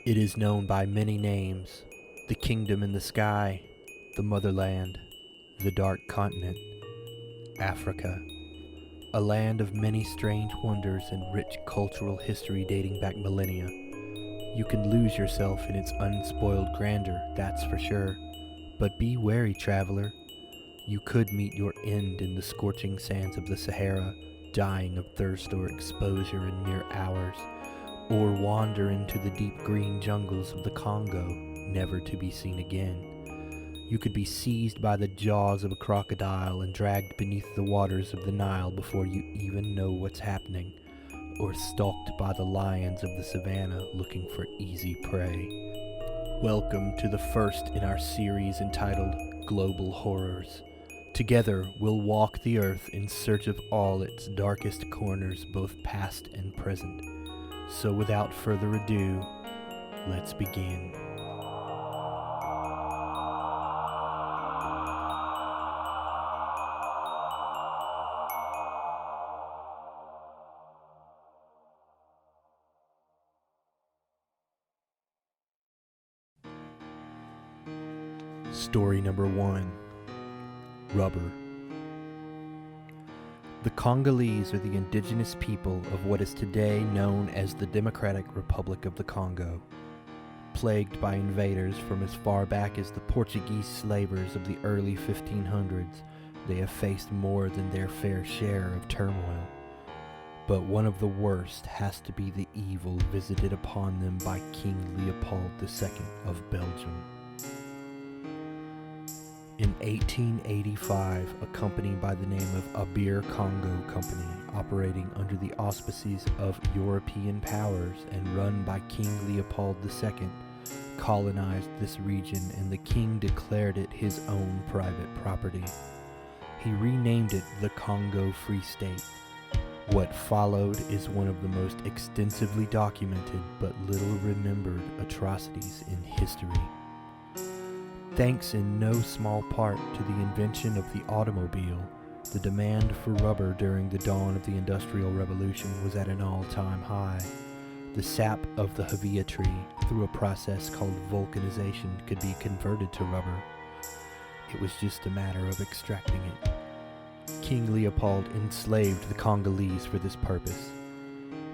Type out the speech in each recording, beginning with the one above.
It is known by many names: the kingdom in the sky, the motherland, the dark continent, Africa. A land of many strange wonders and rich cultural history dating back millennia. You can lose yourself in its unspoiled grandeur, that's for sure. But be wary, traveler. You could meet your end in the scorching sands of the Sahara, dying of thirst or exposure in mere hours, or wander into the deep green jungles of the Congo, never to be seen again. You could be seized by the jaws of a crocodile and dragged beneath the waters of the Nile before you even know what's happening, or stalked by the lions of the savannah looking for easy prey. Welcome to the first in our series entitled Global Horrors. Together, we'll walk the earth in search of all its darkest corners, both past and present. So without further ado, let's begin. Story number 1. Rubber. The Congolese are the indigenous people of what is today known as the Democratic Republic of the Congo. Plagued by invaders from as far back as the Portuguese slavers of the early 1500s, they have faced more than their fair share of turmoil. But one of the worst has to be the evil visited upon them by King Leopold II of Belgium. In 1885, a company by the name of Abir Congo Company, operating under the auspices of European powers and run by King Leopold II, colonized this region, and the king declared it his own private property. He renamed it the Congo Free State. What followed is one of the most extensively documented but little remembered atrocities in history. Thanks in no small part to the invention of the automobile, the demand for rubber during the dawn of the Industrial Revolution was at an all-time high. The sap of the Hevea tree, through a process called vulcanization, could be converted to rubber. It was just a matter of extracting it. King Leopold enslaved the Congolese for this purpose.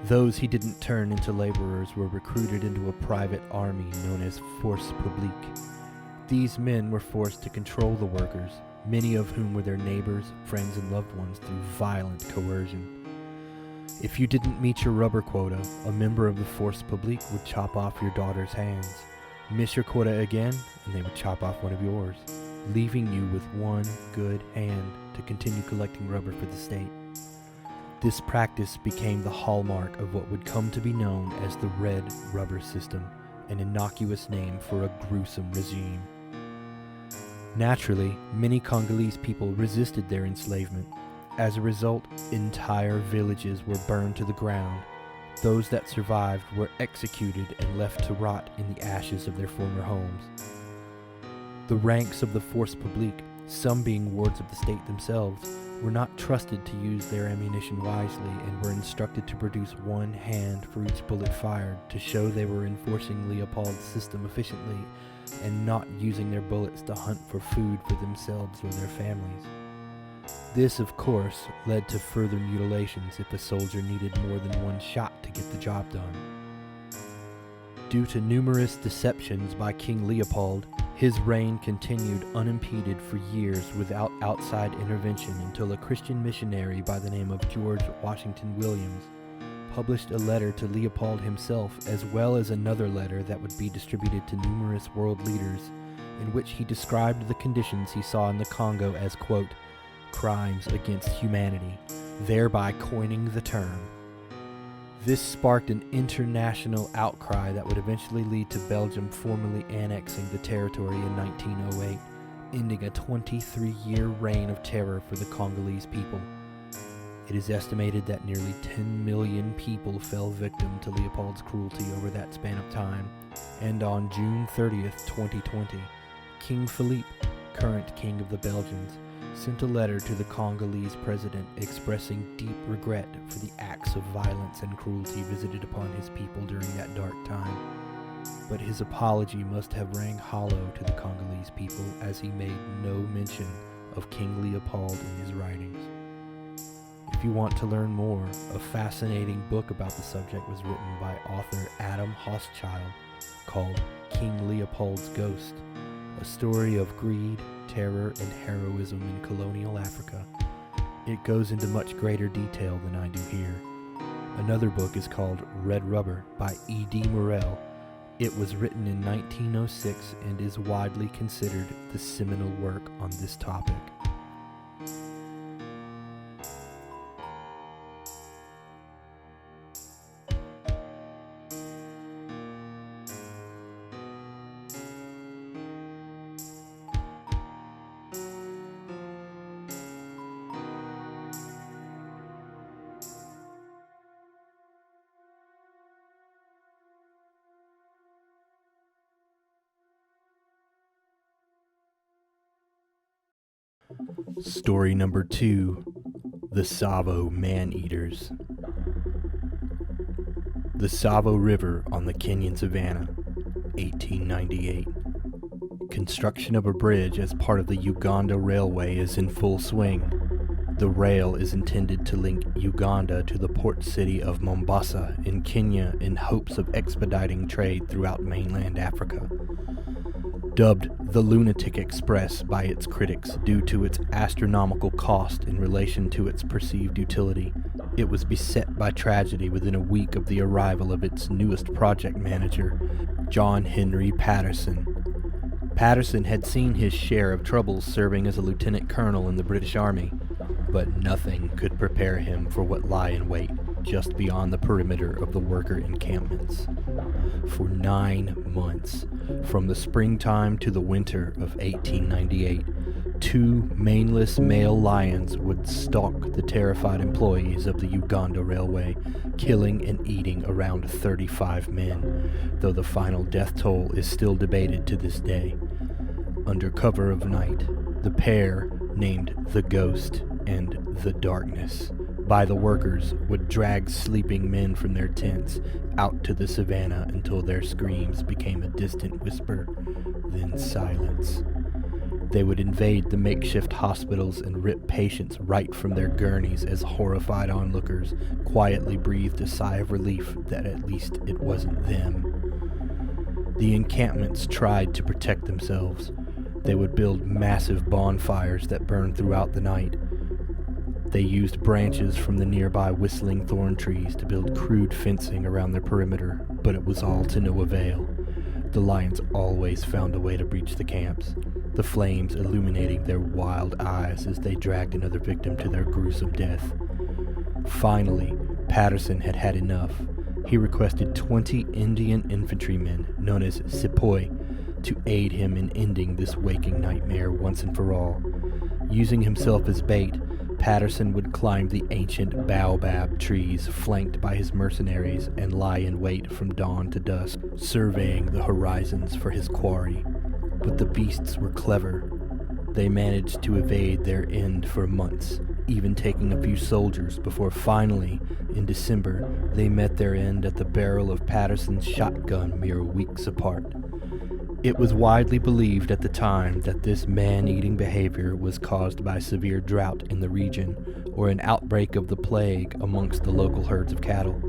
Those he didn't turn into laborers were recruited into a private army known as Force Publique. These men were forced to control the workers, many of whom were their neighbors, friends, and loved ones, through violent coercion. If you didn't meet your rubber quota, a member of the Force Publique would chop off your daughter's hands. Miss your quota again, and they would chop off one of yours, leaving you with one good hand to continue collecting rubber for the state. This practice became the hallmark of what would come to be known as the Red Rubber System, an innocuous name for a gruesome regime. Naturally, many Congolese people resisted their enslavement. As a result, entire villages were burned to the ground. Those that survived were executed and left to rot in the ashes of their former homes. The ranks of the Force Publique, some being wards of the state themselves, were not trusted to use their ammunition wisely and were instructed to produce one hand for each bullet fired to show they were enforcing Leopold's system efficiently and not using their bullets to hunt for food for themselves or their families. This, of course, led to further mutilations if a soldier needed more than one shot to get the job done. Due to numerous deceptions by King Leopold, his reign continued unimpeded for years without outside intervention until a Christian missionary by the name of George Washington Williams published a letter to Leopold himself, as well as another letter that would be distributed to numerous world leaders, in which he described the conditions he saw in the Congo as, quote, crimes against humanity, thereby coining the term. This sparked an international outcry that would eventually lead to Belgium formally annexing the territory in 1908, ending a 23-year reign of terror for the Congolese people. It is estimated that nearly 10 million people fell victim to Leopold's cruelty over that span of time, and on June 30th, 2020, King Philippe, current king of the Belgians, sent a letter to the Congolese president expressing deep regret for the acts of violence and cruelty visited upon his people during that dark time. but his apology must have rang hollow to the Congolese people, as he made no mention of King Leopold in his writings. If you want to learn more, a fascinating book about the subject was written by author Adam Hochschild called King Leopold's Ghost, a story of greed, terror, and heroism in colonial Africa. It goes into much greater detail than I do here. Another book is called Red Rubber by E.D. Morel. It was written in 1906 and is widely considered the seminal work on this topic. Story number 2, The Tsavo Man-Eaters. The Tsavo River on the Kenyan Savannah, 1898. Construction of a bridge as part of the Uganda Railway is in full swing. The rail is intended to link Uganda to the port city of Mombasa in Kenya in hopes of expediting trade throughout mainland Africa. Dubbed the Lunatic Express by its critics due to its astronomical cost in relation to its perceived utility, it was beset by tragedy within a week of the arrival of its newest project manager, John Henry Patterson. Patterson had seen his share of troubles serving as a lieutenant colonel in the British Army, but nothing could prepare him for what lay in wait just beyond the perimeter of the worker encampments. For 9 months, from the springtime to the winter of 1898, 2 maneless male lions would stalk the terrified employees of the Uganda Railway, killing and eating around 35 men, though the final death toll is still debated to this day. Under cover of night, the pair, named the Ghost and the Darkness, by the workers, would drag sleeping men from their tents out to the savannah until their screams became a distant whisper, then silence. They would invade the makeshift hospitals and rip patients right from their gurneys as horrified onlookers quietly breathed a sigh of relief that at least it wasn't them. The encampments tried to protect themselves. They would build massive bonfires that burned throughout the night. They used branches from the nearby whistling thorn trees to build crude fencing around their perimeter, but it was all to no avail. The lions always found a way to breach the camps, the flames illuminating their wild eyes as they dragged another victim to their gruesome death. Finally, Patterson had had enough. He requested 20 Indian infantrymen, known as sepoy, to aid him in ending this waking nightmare once and for all. Using himself as bait, Patterson would climb the ancient baobab trees flanked by his mercenaries and lie in wait from dawn to dusk, surveying the horizons for his quarry. But the beasts were clever. They managed to evade their end for months, even taking a few soldiers before finally, in December, they met their end at the barrel of Patterson's shotgun mere weeks apart. It was widely believed at the time that this man-eating behavior was caused by severe drought in the region or an outbreak of the plague amongst the local herds of cattle.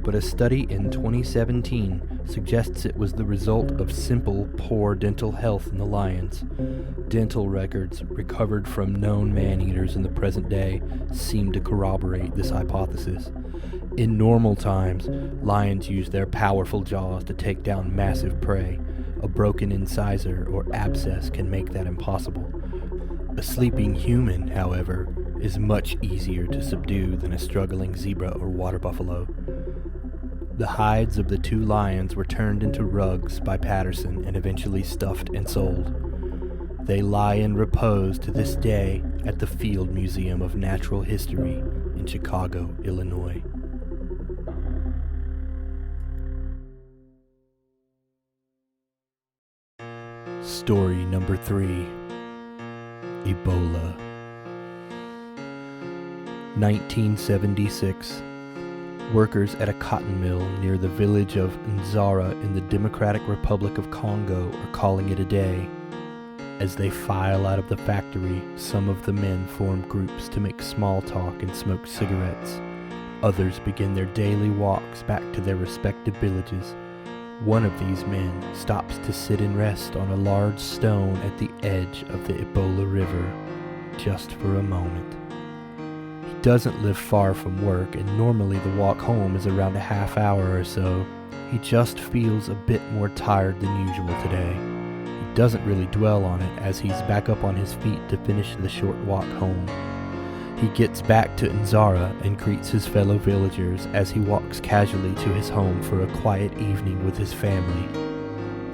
But a study in 2017 suggests it was the result of simple, poor dental health in the lions. Dental records recovered from known man-eaters in the present day seem to corroborate this hypothesis. In normal times, lions use their powerful jaws to take down massive prey. A broken incisor or abscess can make that impossible. A sleeping human, however, is much easier to subdue than a struggling zebra or water buffalo. The hides of the 2 lions were turned into rugs by Patterson and eventually stuffed and sold. They lie in repose to this day at the Field Museum of Natural History in Chicago, Illinois. Story number 3, Ebola. 1976. Workers at a cotton mill near the village of Nzara in the Democratic Republic of Congo are calling it a day. As they file out of the factory, some of the men form groups to make small talk and smoke cigarettes. Others begin their daily walks back to their respective villages. One of these men stops to sit and rest on a large stone at the edge of the Ebola River, just for a moment. He doesn't live far from work, and normally the walk home is around a half hour or so. He just feels a bit more tired than usual today. He doesn't really dwell on it as he's back up on his feet to finish the short walk home. He gets back to Nzara and greets his fellow villagers as he walks casually to his home for a quiet evening with his family.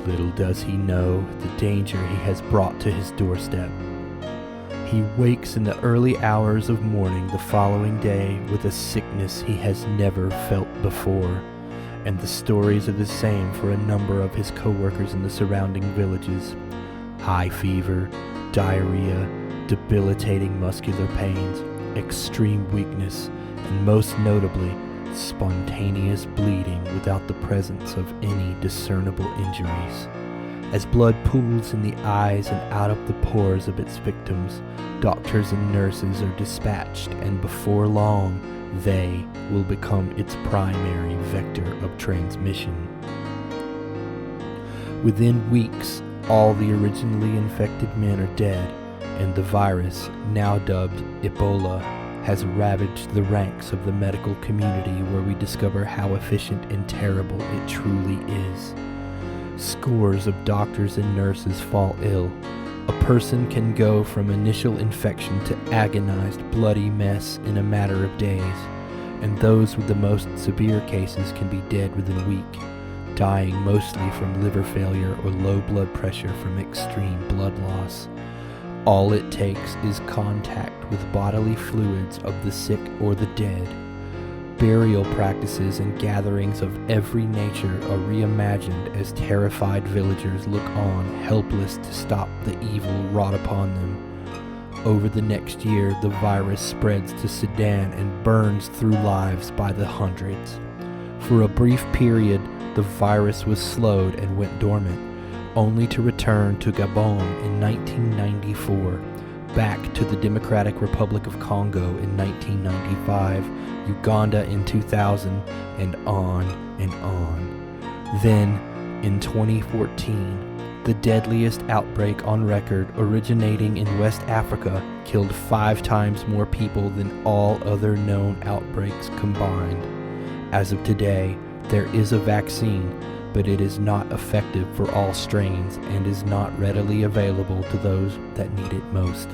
Little does he know the danger he has brought to his doorstep. He wakes in the early hours of morning the following day with a sickness he has never felt before, and the stories are the same for a number of his co-workers in the surrounding villages. High fever, diarrhea, debilitating muscular pains, extreme weakness, and most notably, spontaneous bleeding without the presence of any discernible injuries. As blood pools in the eyes and out of the pores of its victims, doctors and nurses are dispatched, and before long, they will become its primary vector of transmission. Within weeks, all the originally infected men are dead, and the virus, now dubbed Ebola, has ravaged the ranks of the medical community, where we discover how efficient and terrible it truly is. Scores of doctors and nurses fall ill. A person can go from initial infection to agonized, bloody mess in a matter of days, and those with the most severe cases can be dead within a week, dying mostly from liver failure or low blood pressure from extreme blood loss. All it takes is contact with bodily fluids of the sick or the dead. Burial practices and gatherings of every nature are reimagined as terrified villagers look on, helpless to stop the evil wrought upon them. Over the next year, the virus spreads to Sudan and burns through lives by the hundreds. For a brief period, the virus was slowed and went dormant, only to return to Gabon in 1994, back to the Democratic Republic of Congo in 1995, Uganda in 2000, and on and on. Then, in 2014, the deadliest outbreak on record, originating in West Africa, killed 5 times more people than all other known outbreaks combined. As of today, there is a vaccine, but it is not effective for all strains and is not readily available to those that need it most.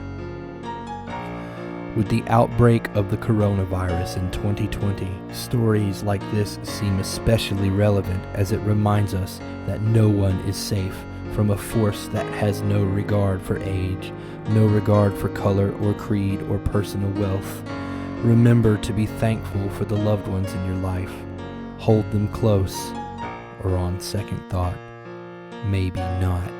With the outbreak of the coronavirus in 2020, stories like this seem especially relevant, as it reminds us that no one is safe from a force that has no regard for age, no regard for color or creed or personal wealth. Remember to be thankful for the loved ones in your life. Hold them close, or on second thought, maybe not.